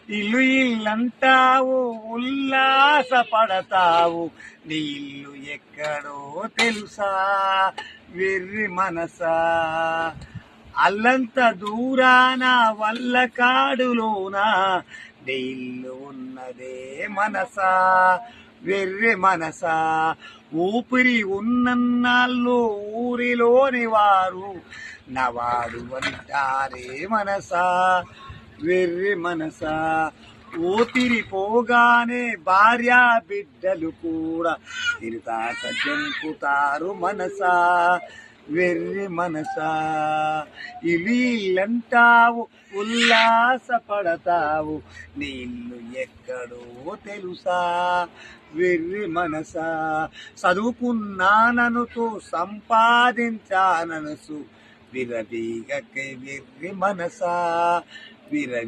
ఇల్లు ఇల్లంటావు ఉల్లాసపడతావు, నీ ఇల్లు ఎక్కడో తెలుసా వెర్రి మనసా. అల్లంత దూరాన వల్ల కాడులోన నీ ఇల్లు ఉన్నదే మనసా వెర్రి మనసా. ఊపిరి ఉన్నన్నాళ్ళు ఊరిలోని వారు నవాడు అంటారే మనసా వెర్రి మనసా. ఊపిరి పోగానే భార్యా బిడ్డలు కూడా తిరుతాక జంపుతారు మనసా వెర్రి మనసా. ఇల్లంటావు ఉల్లాసపడతావు, నీ ఇల్లు ఎక్కడో తెలుసా వెర్రి మనసా. చదువుకున్నాననుతూ సంపాదించాననుసు విరవీగకై వెర్రి మనసా విరవి